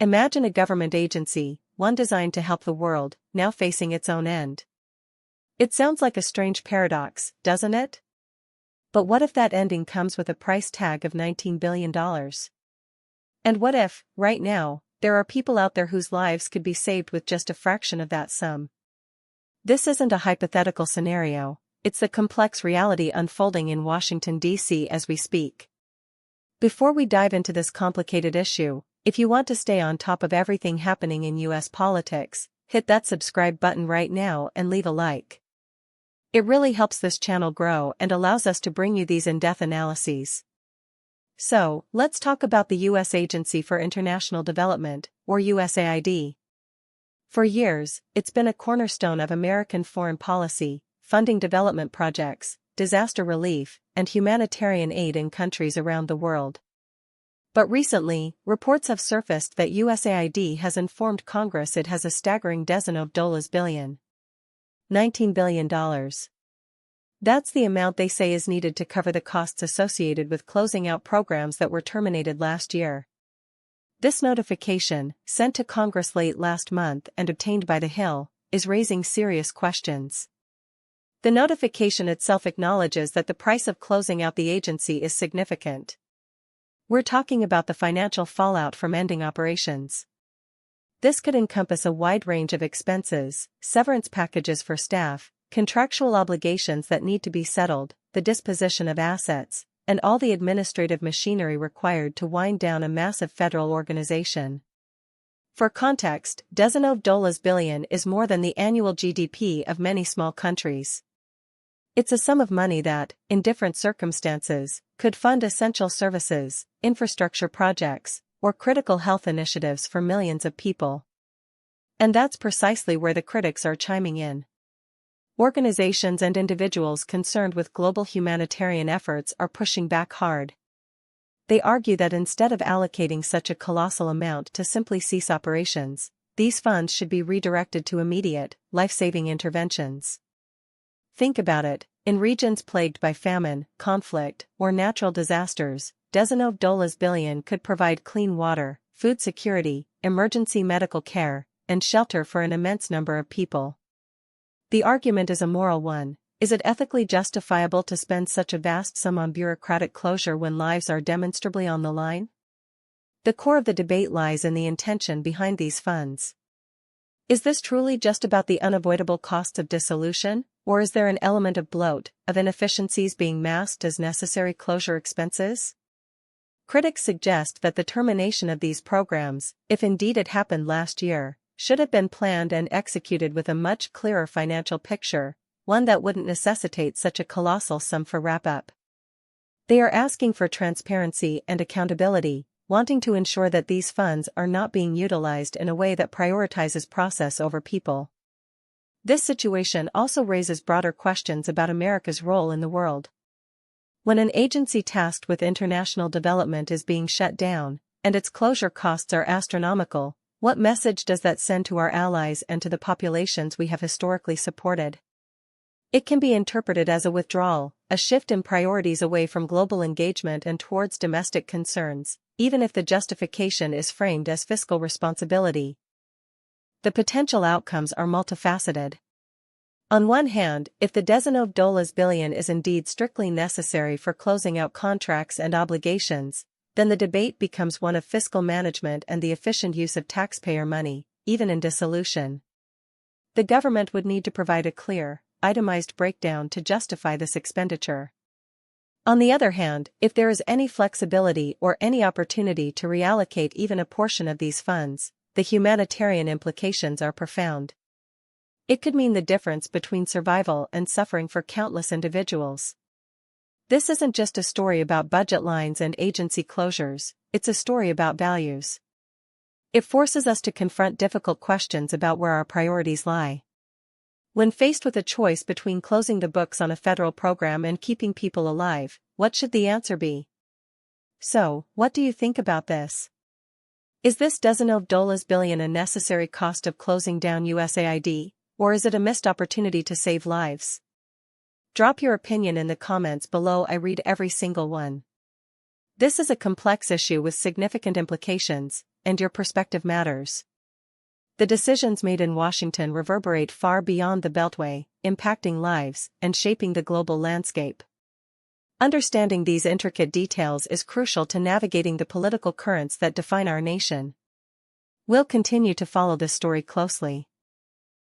Imagine a government agency, one designed to help the world, now facing its own end. It sounds like a strange paradox, doesn't it? But what if that ending comes with a price tag of $19 billion? And what if, right now, there are people out there whose lives could be saved with just a fraction of that sum? This isn't a hypothetical scenario, it's the complex reality unfolding in Washington, D.C. as we speak. Before we dive into this complicated issue, if you want to stay on top of everything happening in U.S. politics, hit that subscribe button right now and leave a like. It really helps this channel grow and allows us to bring you these in-depth analyses. So, let's talk about the U.S. Agency for International Development, or USAID. For years, it's been a cornerstone of American foreign policy, funding development projects, disaster relief, and humanitarian aid in countries around the world. But recently, reports have surfaced that USAID has informed Congress it has a staggering $19 billion. $19 billion. That's the amount they say is needed to cover the costs associated with closing out programs that were terminated last year. This notification, sent to Congress late last month and obtained by the Hill, is raising serious questions. The notification itself acknowledges that the price of closing out the agency is significant. We're talking about the financial fallout from ending operations. This could encompass a wide range of expenses, severance packages for staff, contractual obligations that need to be settled, the disposition of assets, and all the administrative machinery required to wind down a massive federal organization. For context, $19 billion is more than the annual GDP of many small countries. It's a sum of money that, in different circumstances, could fund essential services, infrastructure projects, or critical health initiatives for millions of people. And that's precisely where the critics are chiming in. Organizations and individuals concerned with global humanitarian efforts are pushing back hard. They argue that instead of allocating such a colossal amount to simply cease operations, these funds should be redirected to immediate, life-saving interventions. Think about it, in regions plagued by famine, conflict, or natural disasters, $19 billion could provide clean water, food security, emergency medical care, and shelter for an immense number of people. The argument is a moral one. Is it ethically justifiable to spend such a vast sum on bureaucratic closure when lives are demonstrably on the line? The core of the debate lies in the intention behind these funds. Is this truly just about the unavoidable costs of dissolution, or is there an element of bloat, of inefficiencies being masked as necessary closure expenses? Critics suggest that the termination of these programs, if indeed it happened last year, should have been planned and executed with a much clearer financial picture, one that wouldn't necessitate such a colossal sum for wrap-up. They are asking for transparency and accountability, wanting to ensure that these funds are not being utilized in a way that prioritizes process over people. This situation also raises broader questions about America's role in the world. When an agency tasked with international development is being shut down, and its closure costs are astronomical, what message does that send to our allies and to the populations we have historically supported? It can be interpreted as a withdrawal, a shift in priorities away from global engagement and towards domestic concerns, even if the justification is framed as fiscal responsibility. The potential outcomes are multifaceted. On one hand, if the $19 billion is indeed strictly necessary for closing out contracts and obligations, then the debate becomes one of fiscal management and the efficient use of taxpayer money, even in dissolution. The government would need to provide a clear, itemized breakdown to justify this expenditure. On the other hand, if there is any flexibility or any opportunity to reallocate even a portion of these funds, the humanitarian implications are profound. It could mean the difference between survival and suffering for countless individuals. This isn't just a story about budget lines and agency closures, it's a story about values. It forces us to confront difficult questions about where our priorities lie. When faced with a choice between closing the books on a federal program and keeping people alive, what should the answer be? So, what do you think about this? Is this $19 billion a necessary cost of closing down USAID, or is it a missed opportunity to save lives? Drop your opinion in the comments below. I read every single one. This is a complex issue with significant implications, and your perspective matters. The decisions made in Washington reverberate far beyond the Beltway, impacting lives and shaping the global landscape. Understanding these intricate details is crucial to navigating the political currents that define our nation. We'll continue to follow this story closely.